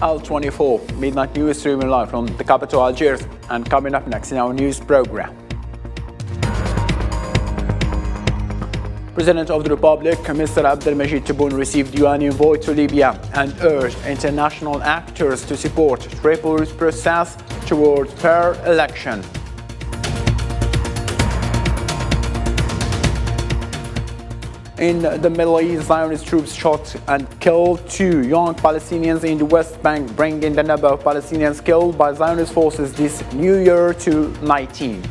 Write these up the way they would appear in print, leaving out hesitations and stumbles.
L24 Midnight News streaming live from the capital Algiers, and coming up next in our news program. President of the Republic, Mr. Abdelmajid Tebboune, received UN envoy to Libya and urged international actors to support Tripoli's process toward fair election. In the Middle East, Zionist troops shot and killed 2 young Palestinians in the West Bank, bringing the number of Palestinians killed by Zionist forces this new year to 19.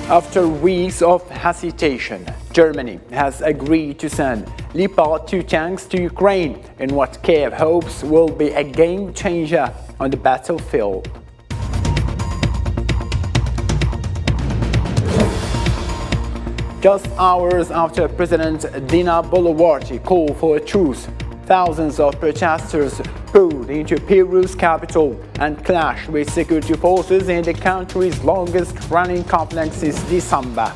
After weeks of hesitation, Germany has agreed to send Leopard 2 tanks to Ukraine in what Kiev hopes will be a game changer on the battlefield. Just hours after President Dina Boluarte called for a truce, thousands of protesters poured into Peru's capital and clashed with security forces in the country's longest-running conflict since December.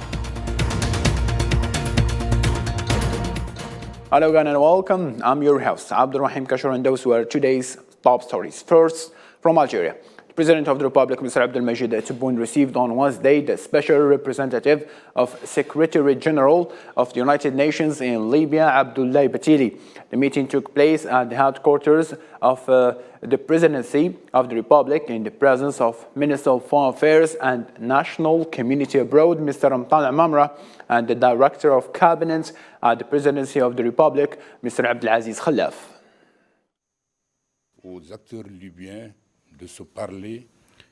Hello again and welcome. I'm your host, Abdulrahim Kashur, and those were today's top stories. First, from Algeria. The President of the Republic, Mr. Abdelmajid Tebboune, received on Wednesday the Special Representative of Secretary General of the United Nations in Libya, Abdullah Batili. The meeting took place at the headquarters of the Presidency of the Republic in the presence of Minister of Foreign Affairs and National Community Abroad, Mr. Mtal'a Mamra, and the Director of Cabinet at the Presidency of the Republic, Mr. Abdelaziz Khalaf.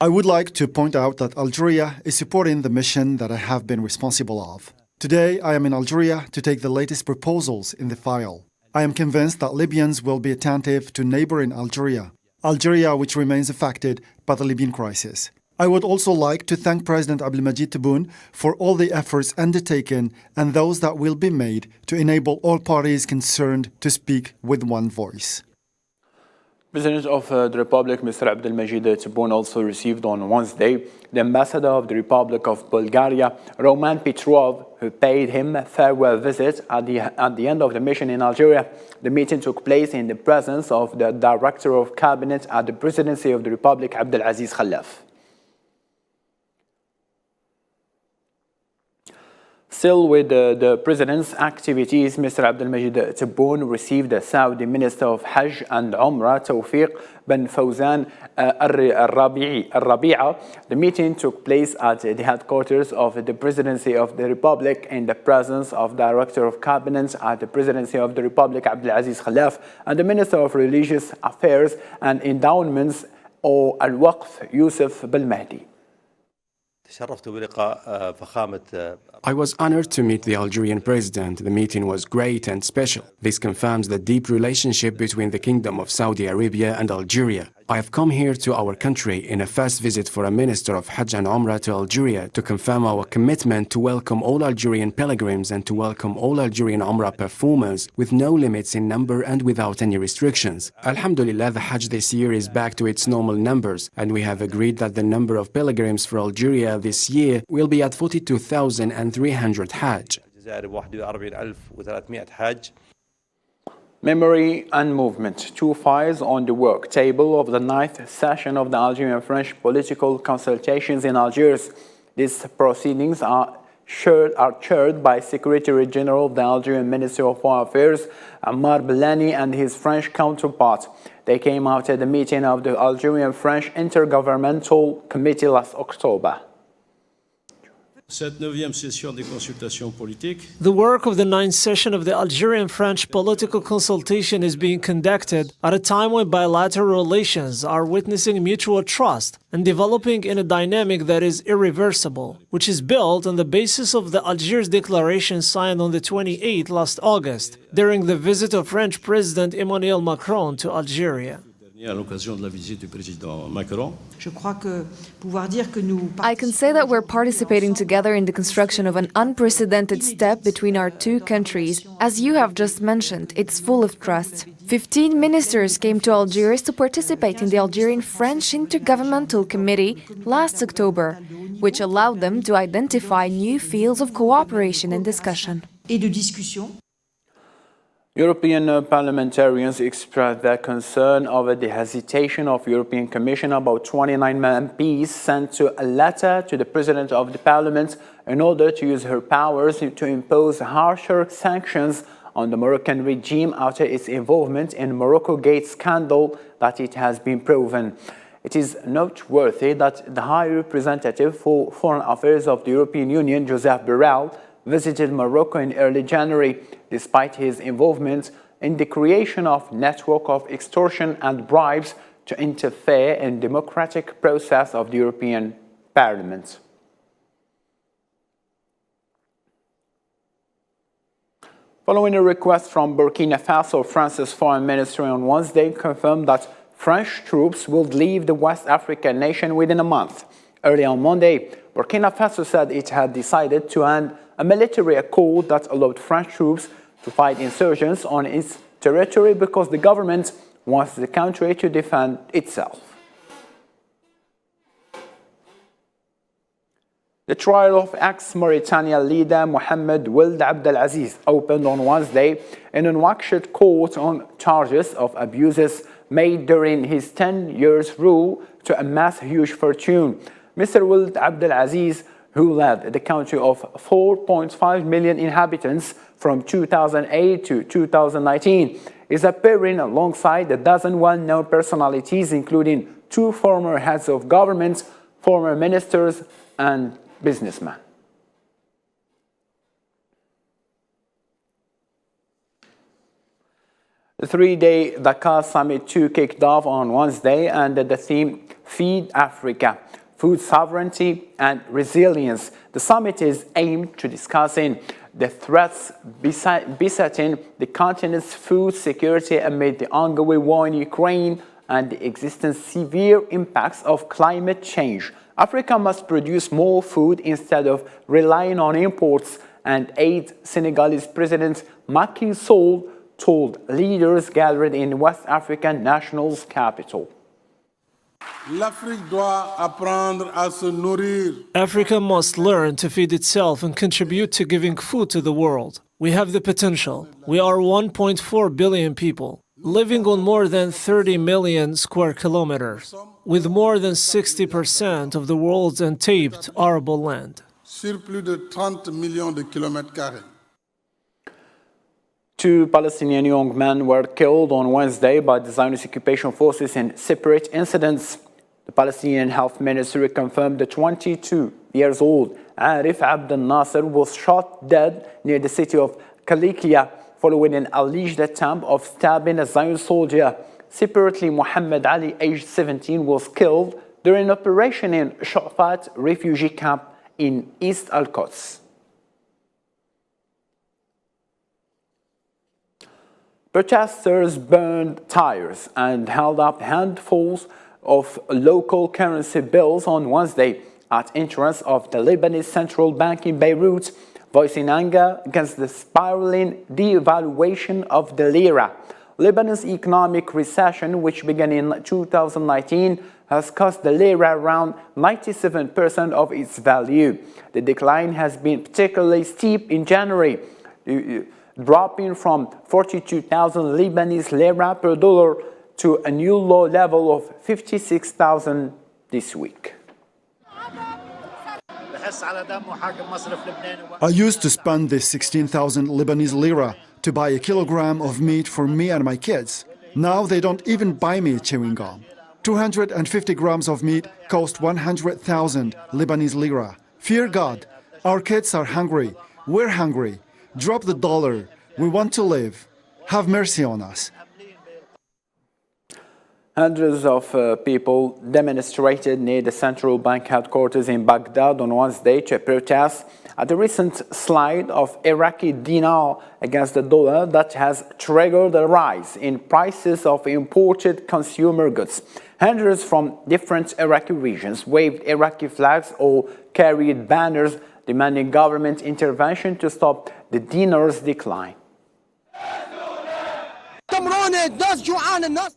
I would like to point out that Algeria is supporting the mission that I have been responsible of. Today, I am in Algeria to take the latest proposals in the file. I am convinced that Libyans will be attentive to neighboring Algeria, which remains affected by the Libyan crisis. I would also like to thank President Abdelmajid Tebboune for all the efforts undertaken and those that will be made to enable all parties concerned to speak with one voice. President of the Republic, Mr. Abdelmajid Tebboune, also received on Wednesday the Ambassador of the Republic of Bulgaria, Roman Petrov, who paid him a farewell visit at the end of the mission in Algeria. The meeting took place in the presence of the Director of Cabinet at the Presidency of the Republic, Abdelaziz Khalaf. Still with the President's activities, Mr. Abdelmajid Tebboune received the Saudi Minister of Hajj and Umrah, Tawfiq bin Fawzan al-Rabi'a. The meeting took place at the headquarters of the Presidency of the Republic in the presence of Director of Cabinet at the Presidency of the Republic, Abdelaziz Khalaf, and the Minister of Religious Affairs and Endowments, or Al-Waqf, Youssef Belmahdi. I was honored to meet the Algerian president. The meeting was great and special. This confirms the deep relationship between the Kingdom of Saudi Arabia and Algeria. I have come here to our country in a first visit for a Minister of Hajj and Umrah to Algeria to confirm our commitment to welcome all Algerian pilgrims and to welcome all Algerian Umrah performers with no limits in number and without any restrictions. Alhamdulillah, the Hajj this year is back to its normal numbers, and we have agreed that the number of pilgrims for Algeria this year will be at 42,300 Hajj. Memory and movement, 2 files on the work table of the 9th session of the Algerian-French political consultations in Algiers. These proceedings are chaired by Secretary General of the Algerian Ministry of Foreign Affairs, Ammar Bellani, and his French counterpart. They came after the meeting of the Algerian-French Intergovernmental Committee last October. The work of the 9th session of the Algerian-French political consultation is being conducted at a time when bilateral relations are witnessing mutual trust and developing in a dynamic that is irreversible, which is built on the basis of the Algiers Declaration signed on the 28th last August during the visit of French President Emmanuel Macron to Algeria. I can say that we're participating together in the construction of an unprecedented step between our two countries. As you have just mentioned, it's full of trust. 15 ministers came to Algiers to participate in the Algerian-French Intergovernmental Committee last October, which allowed them to identify new fields of cooperation and discussion. European parliamentarians expressed their concern over the hesitation of European Commission about 29 MPs sent a letter to the President of the Parliament in order to use her powers to impose harsher sanctions on the Moroccan regime after its involvement in Morocco Gate scandal that it has been proven. It is noteworthy that the High Representative for Foreign Affairs of the European Union, Joseph Borrell, visited Morocco in early January, despite his involvement in the creation of a network of extortion and bribes to interfere in the democratic process of the European Parliament. Following a request from Burkina Faso, France's foreign ministry on Wednesday confirmed that French troops will leave the West African nation within a month. Early on Monday, Burkina Faso said it had decided to end a military accord that allowed French troops to fight insurgents on its territory because the government wants the country to defend itself. The trial of ex-Mauritania leader Mohamed Ould Abdelaziz opened on Wednesday in a Nouakchott court on charges of abuses made during his 10 years rule to amass huge fortune. Mr. Ould Abdelaziz, who led the country of 4.5 million inhabitants from 2008 to 2019, is appearing alongside a dozen well-known personalities, including 2 former heads of government, former ministers, and businessmen. The 3-day Dakar Summit 2 kicked off on Wednesday under the theme Feed Africa, Food Sovereignty and Resilience. The summit is aimed to discussing the threats besetting the continent's food security amid the ongoing war in Ukraine and the existing severe impacts of climate change. Africa must produce more food instead of relying on imports, and aid Senegalese President Macky Sall told leaders gathered in West African national's capital. Africa must learn to feed itself and contribute to giving food to the world. We have the potential. We are 1.4 billion people, living on more than 30 million square kilometers, with more than 60% of the world's untapped arable land. Sur plus de 30 millions de kilomètres carrés. 2 Palestinian young men were killed on Wednesday by the Zionist occupation forces in separate incidents. The Palestinian Health Ministry confirmed the 22-year-old Arif Abdel Nasser was shot dead near the city of Kalikia following an alleged attempt of stabbing a Zionist soldier. Separately, Mohammed Ali, aged 17, was killed during an operation in Shafat refugee camp in East Al-Quds. Protesters burned tires and held up handfuls of local currency bills on Wednesday at entrance of the Lebanese central bank in Beirut, voicing anger against the spiraling devaluation of the lira. Lebanon's economic recession, which began in 2019, has cost the lira around 97% of its value. The decline has been particularly steep in January, dropping from 42,000 Lebanese lira per dollar to a new low level of 56,000 this week. I used to spend this 16,000 Lebanese lira to buy a kilogram of meat for me and my kids. Now they don't even buy me chewing gum. 250 grams of meat cost 100,000 Lebanese lira. Fear God. Our kids are hungry. We're hungry. Drop the dollar. We want to live. Have mercy on us. Hundreds of people demonstrated near the central bank headquarters in Baghdad on Wednesday to protest at the recent slide of Iraqi dinar against the dollar that has triggered a rise in prices of imported consumer goods. Hundreds from different Iraqi regions waved Iraqi flags or carried banners demanding government intervention to stop the dinar's decline.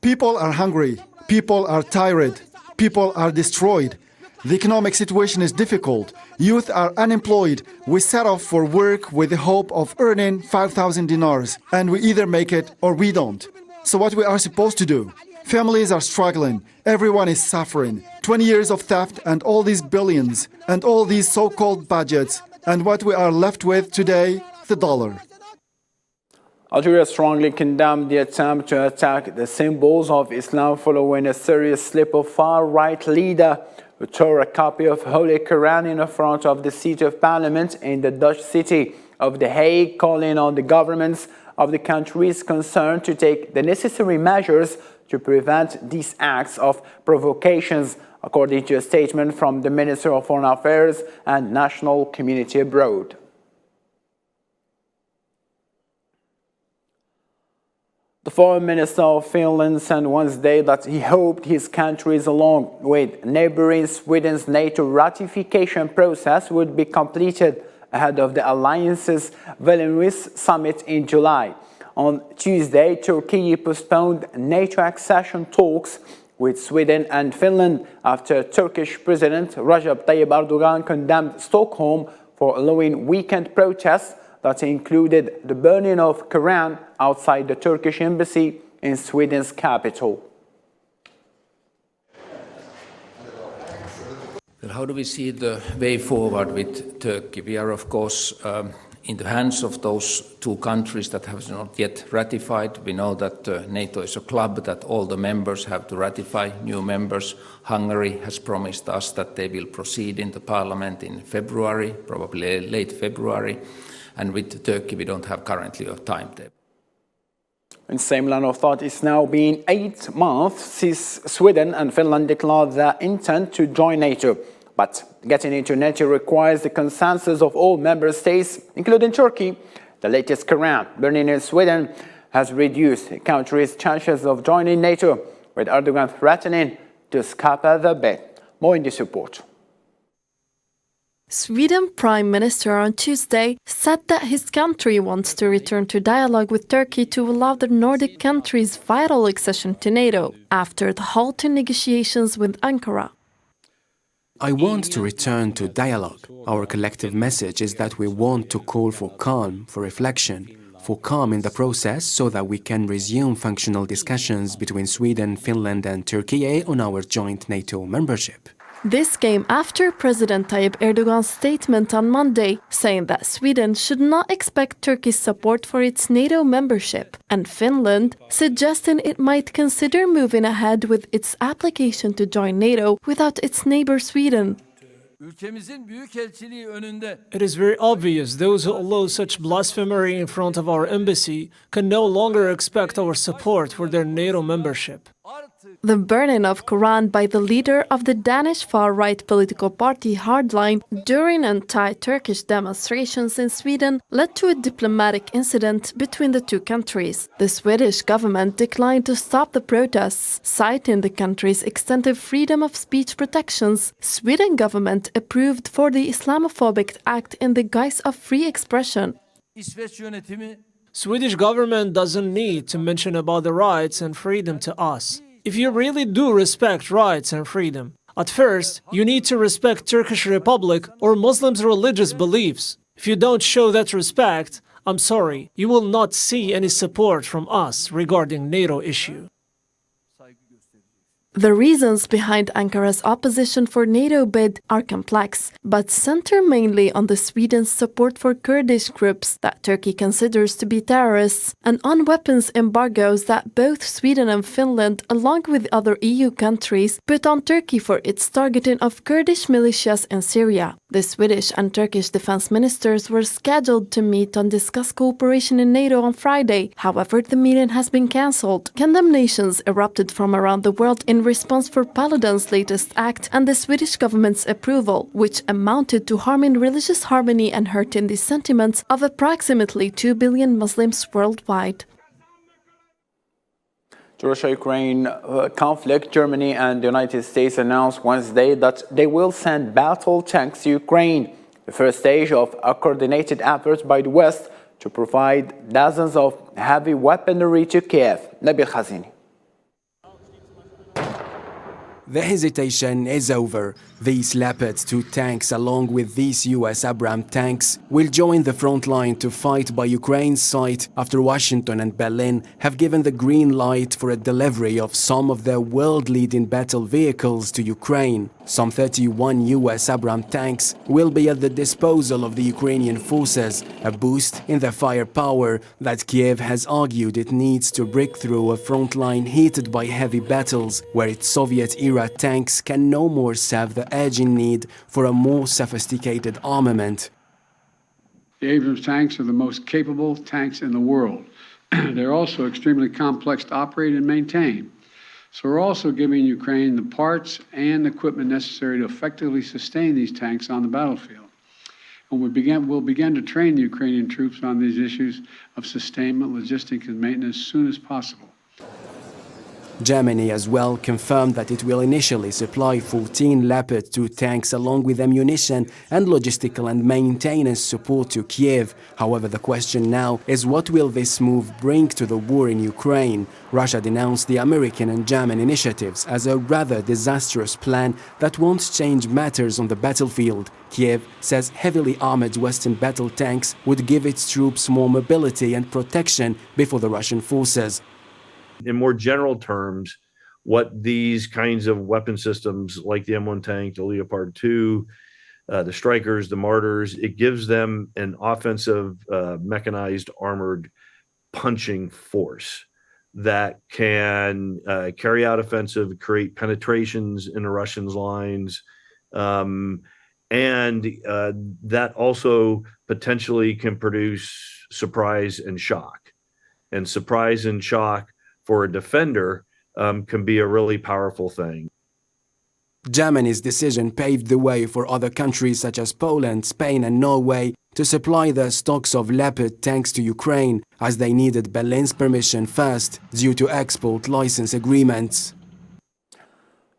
People are hungry. People are tired. People are destroyed. The economic situation is difficult. Youth are unemployed. We set off for work with the hope of earning 5,000 dinars, and we either make it or we don't. So what we are supposed to do? Families are struggling. Everyone is suffering. 20 years of theft and all these billions and all these so-called budgets. And what we are left with today, the dollar. Algeria strongly condemned the attempt to attack the symbols of Islam following a serious slip of far-right leader who tore a copy of Holy Quran in front of the seat of parliament in the Dutch city of The Hague, calling on the governments of the countries concerned to take the necessary measures to prevent these acts of provocations, according to a statement from the Minister of Foreign Affairs and National Community Abroad. The Foreign Minister of Finland said Wednesday that he hoped his countries, along with neighboring Sweden's NATO ratification process, would be completed ahead of the alliance's Vilnius summit in July. On Tuesday, Turkey postponed NATO accession talks with Sweden and Finland after Turkish President Recep Tayyip Erdogan condemned Stockholm for allowing weekend protests that included the burning of Quran outside the Turkish embassy in Sweden's capital. Well, how do we see the way forward with Turkey? We are, of course, in the hands of those two countries that have not yet ratified. We know that NATO is a club, that all the members have to ratify, new members. Hungary has promised us that they will proceed in the parliament in February, probably late February. And with Turkey, we don't have currently a timetable. In the same line of thought, it's now been 8 months since Sweden and Finland declared their intent to join NATO. But getting into NATO requires the consensus of all member states, including Turkey. The latest Quran burning in Sweden has reduced the country's chances of joining NATO, with Erdogan threatening to scupper the bid. More in this report. Sweden Prime Minister on Tuesday said that his country wants to return to dialogue with Turkey to allow the Nordic countries vital accession to NATO after the halt in negotiations with Ankara. I want to return to dialogue. Our collective message is that we want to call for calm, for reflection, for calm in the process so that we can resume functional discussions between Sweden, Finland and Turkey on our joint NATO membership. This came after President Tayyip Erdogan's statement on Monday, saying that Sweden should not expect Turkey's support for its NATO membership, and Finland suggesting it might consider moving ahead with its application to join NATO without its neighbor Sweden. It is very obvious those who allow such blasphemy in front of our embassy can no longer expect our support for their NATO membership. The burning of Quran by the leader of the Danish far-right political party Hardline during anti-Turkish demonstrations in Sweden led to a diplomatic incident between the two countries. The Swedish government declined to stop the protests, citing the country's extensive freedom of speech protections. Sweden government approved for the Islamophobic act in the guise of free expression. Swedish government doesn't need to mention about the rights and freedom to us. If you really do respect rights and freedom, at first, you need to respect Turkish Republic or Muslims' religious beliefs. If you don't show that respect, I'm sorry, you will not see any support from us regarding NATO issue. The reasons behind Ankara's opposition for NATO bid are complex, but center mainly on the Sweden's support for Kurdish groups that Turkey considers to be terrorists and on weapons embargoes that both Sweden and Finland, along with other EU countries, put on Turkey for its targeting of Kurdish militias in Syria. The Swedish and Turkish defense ministers were scheduled to meet and discuss cooperation in NATO on Friday. However, the meeting has been cancelled. Condemnations erupted from around the world in response for Paludan's latest act and the Swedish government's approval, which amounted to harming religious harmony and hurting the sentiments of approximately 2 billion Muslims worldwide. The Russia-Ukraine conflict, Germany and the United States announced Wednesday that they will send battle tanks to Ukraine, the first stage of a coordinated effort by the West to provide dozens of heavy weaponry to Kiev. Nabil Khazini. The hesitation is over. These Leopard 2 tanks, along with these US Abrams tanks, will join the front line to fight by Ukraine's side after Washington and Berlin have given the green light for a delivery of some of their world-leading battle vehicles to Ukraine. Some 31 US Abrams tanks will be at the disposal of the Ukrainian forces, a boost in their firepower that Kiev has argued it needs to break through a front line heated by heavy battles, where its Soviet-era tanks can no more serve the urgent need for a more sophisticated armament. The Abrams tanks are the most capable tanks in the world. They're also extremely complex to operate and maintain. So we're also giving Ukraine the parts and equipment necessary to effectively sustain these tanks on the battlefield. And we'll begin to train the Ukrainian troops on these issues of sustainment, logistics, and maintenance as soon as possible. Germany as well confirmed that it will initially supply 14 Leopard 2 tanks along with ammunition and logistical and maintenance support to Kiev. However, the question now is, what will this move bring to the war in Ukraine? Russia denounced the American and German initiatives as a rather disastrous plan that won't change matters on the battlefield. Kiev says heavily armored Western battle tanks would give its troops more mobility and protection before the Russian forces. In more general terms, what these kinds of weapon systems like the M1 tank, the Leopard 2, the Strikers, the Martyrs, it gives them an offensive, mechanized, armored punching force that can carry out offensive, create penetrations in the Russians' lines, and that also potentially can produce surprise and shock. And surprise and shock for a defender can be a really powerful thing. Germany's decision paved the way for other countries such as Poland, Spain and Norway to supply their stocks of Leopard tanks to Ukraine, as they needed Berlin's permission first due to export license agreements.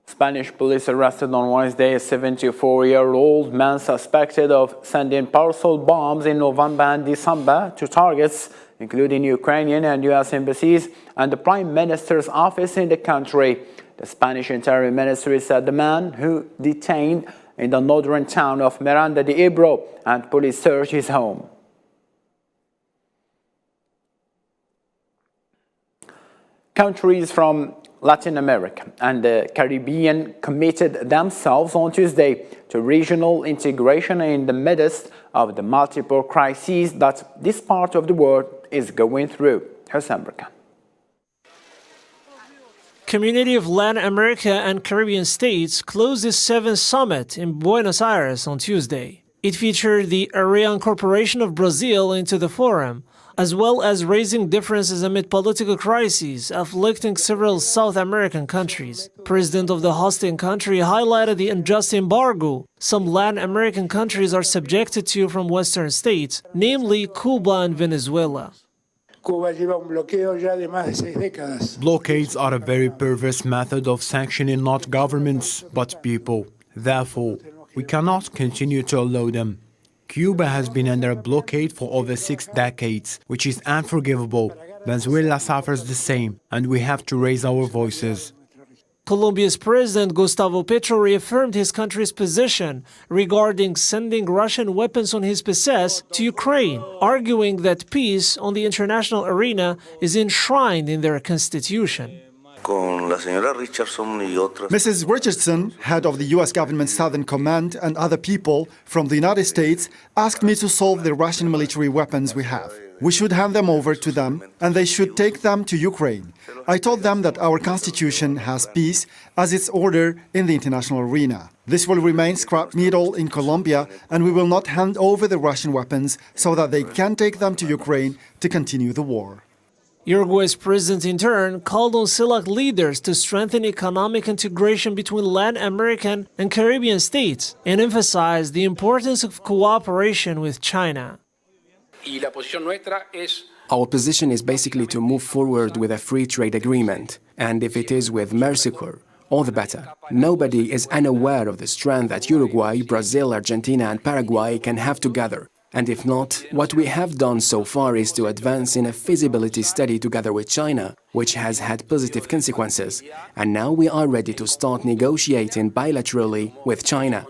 Spanish police arrested on Wednesday a 74-year-old man suspected of sending parcel bombs in November and December to targets including Ukrainian and U.S. embassies and the Prime Minister's office in the country. The Spanish Interior Ministry said the man, who detained in the northern town of Miranda de Ebro, and police searched his home. Countries from Latin America and the Caribbean committed themselves on Tuesday to regional integration in the midst of the multiple crises that this part of the world is going through. Hossein Burkan. Community of Latin America and Caribbean states closed its 7th summit in Buenos Aires on Tuesday. It featured the area incorporation of Brazil into the forum, as well as raising differences amid political crises afflicting several South American countries. President of the hosting country highlighted the unjust embargo some Latin American countries are subjected to from Western states, namely Cuba and Venezuela. Blockades are a very perverse method of sanctioning not governments, but people. Therefore, we cannot continue to allow them. Cuba has been under a blockade for over 6 decades, which is unforgivable. Venezuela suffers the same, and we have to raise our voices. Colombia's President Gustavo Petro reaffirmed his country's position regarding sending Russian weapons on his behalf to Ukraine, arguing that peace on the international arena is enshrined in their constitution. Mrs. Richardson, head of the U.S. government Southern Command, and other people from the United States asked me to solve the Russian military weapons we have. We should hand them over to them, and they should take them to Ukraine. I told them that our constitution has peace as its order in the international arena. This will remain scrap metal in Colombia, and we will not hand over the Russian weapons so that they can take them to Ukraine to continue the war. Uruguay's president, in turn, called on CELAC leaders to strengthen economic integration between Latin American and Caribbean states and emphasized the importance of cooperation with China. Our position is basically to move forward with a free trade agreement, and if it is with Mercosur, all the better. Nobody is unaware of the strength that Uruguay, Brazil, Argentina and Paraguay can have together. And if not, what we have done so far is to advance in a feasibility study together with China, which has had positive consequences. And now we are ready to start negotiating bilaterally with China.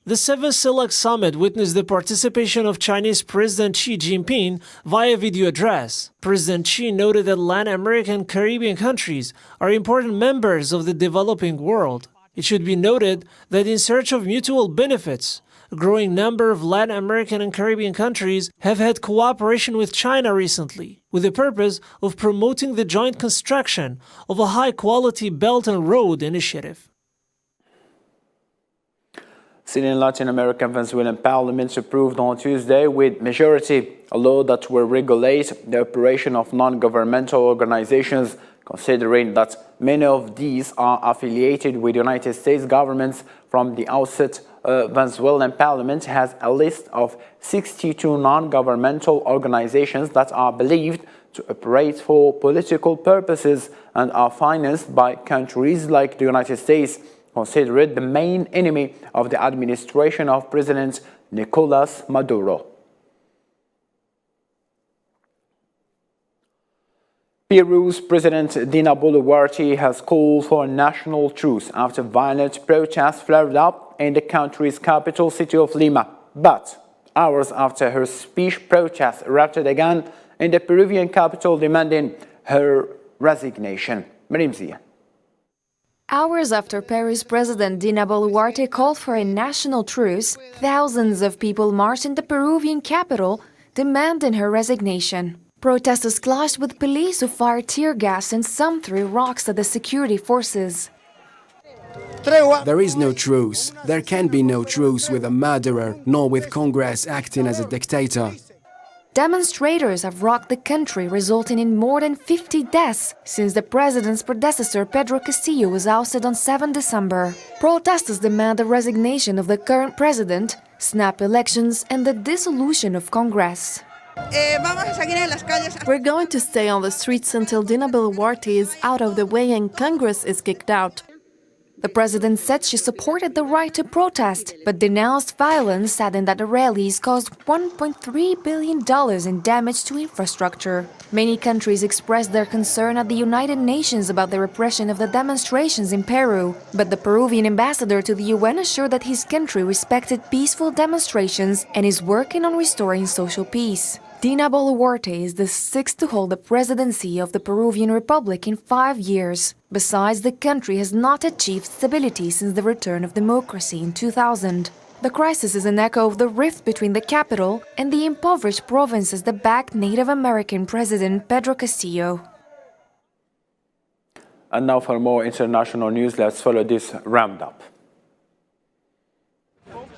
The 7th CELAC summit witnessed the participation of Chinese President Xi Jinping via video address. President Xi noted that Latin American and Caribbean countries are important members of the developing world. It should be noted that in search of mutual benefits, a growing number of Latin American and Caribbean countries have had cooperation with China recently, with the purpose of promoting the joint construction of a high-quality Belt and Road initiative. Sitting Latin American Venezuelan parliament approved on Tuesday with majority a law that will regulate the operation of non-governmental organizations, considering that many of these are affiliated with United States governments. From the outset, Venezuelan parliament has a list of 62 non-governmental organizations that are believed to operate for political purposes and are financed by countries like the United States, considered the main enemy of the administration of President Nicolas Maduro. Peru's President Dina Boluarte has called for a national truce after violent protests flared up in the country's capital city of Lima. But hours after her speech, protests erupted again in the Peruvian capital, demanding her resignation. Marim Zia. Hours after Peru's President Dina Boluarte called for a national truce, thousands of people marched in the Peruvian capital, demanding her resignation. Protesters clashed with police who fired tear gas and some threw rocks at the security forces. There is no truce. There can be no truce with a murderer, nor with Congress acting as a dictator. Demonstrators have rocked the country, resulting in more than 50 deaths since the president's predecessor Pedro Castillo was ousted on 7 December. Protesters demand the resignation of the current president, snap elections, and the dissolution of Congress. We're going to stay on the streets until Dina Boluarte is out of the way and Congress is kicked out. The president said she supported the right to protest, but denounced violence, adding that the rallies caused $1.3 billion in damage to infrastructure. Many countries expressed their concern at the United Nations about the repression of the demonstrations in Peru, but the Peruvian ambassador to the UN assured that his country respected peaceful demonstrations and is working on restoring social peace. Dina Boluarte is the sixth to hold the presidency of the Peruvian Republic in 5 years. Besides, the country has not achieved stability since the return of democracy in 2000. The crisis is an echo of the rift between the capital and the impoverished provinces that backed Native American President Pedro Castillo. And now for more international news, let's follow this roundup.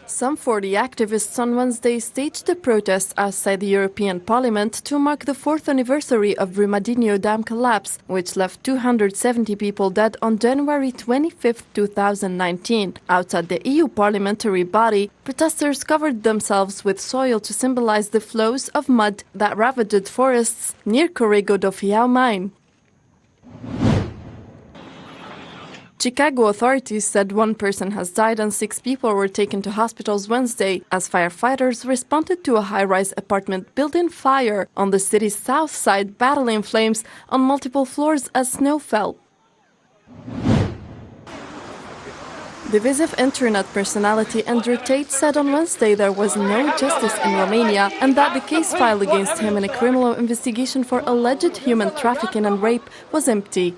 Some 40 activists on Wednesday staged a protest outside the European Parliament to mark the 4th anniversary of Brumadinho Dam collapse, which left 270 people dead on January 25, 2019. Outside the EU parliamentary body, protesters covered themselves with soil to symbolize the flows of mud that ravaged forests near Corrego do Fiao mine. Chicago authorities said 1 person has died and 6 people were taken to hospitals Wednesday as firefighters responded to a high-rise apartment building fire on the city's south side, battling flames on multiple floors as snow fell. Divisive internet personality Andrew Tate said on Wednesday there was no justice in Romania and that the case filed against him in a criminal investigation for alleged human trafficking and rape was empty.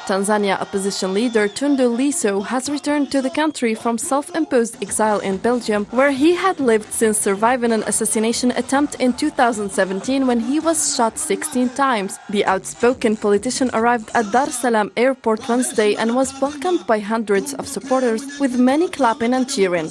Tanzania opposition leader Tundu Lissu has returned to the country from self-imposed exile in Belgium, where he had lived since surviving an assassination attempt in 2017 when he was shot 16 times. The outspoken politician arrived at Dar es Salaam airport Wednesday and was welcomed by hundreds of supporters, with many clapping and cheering.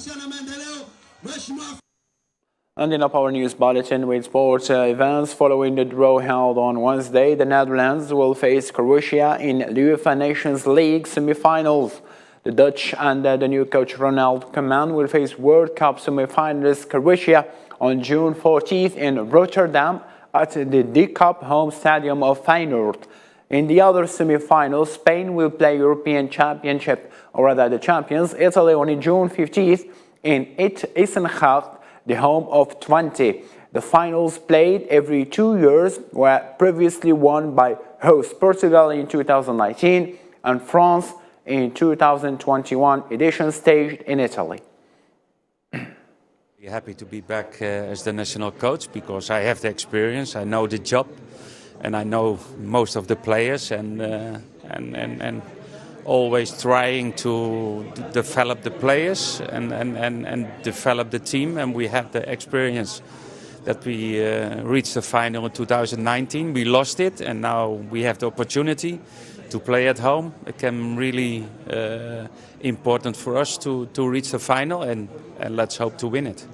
And in our news bulletin with sports events, following the draw held on Wednesday, the Netherlands will face Croatia in UEFA Nations League semi-finals. The Dutch under the new coach Ronald Koeman will face World Cup semi-finalist Croatia on June 14th in Rotterdam at the D-Cup home stadium of Feyenoord. In the other semi-finals, Spain will play European Championship, or rather the champions, Italy, on June 15th in Eisenhower, the home of Twente. The finals, played every 2 years, were previously won by host Portugal in 2019 and France in 2021 edition, staged in Italy. Happy to be back as the national coach because I have the experience, I know the job, and I know most of the players, and always trying to develop the players and develop the team. And we have the experience that we reached the final in 2019. We lost it, and now we have the opportunity to play at home. It can really important for us to reach the final, and let's hope to win it.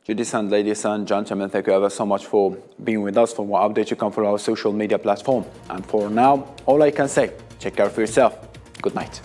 Judith and ladies and gentlemen, thank you ever so much for being with us. For more updates, you can follow our social media platform. And for now, all I can say, take care of yourself. Good night.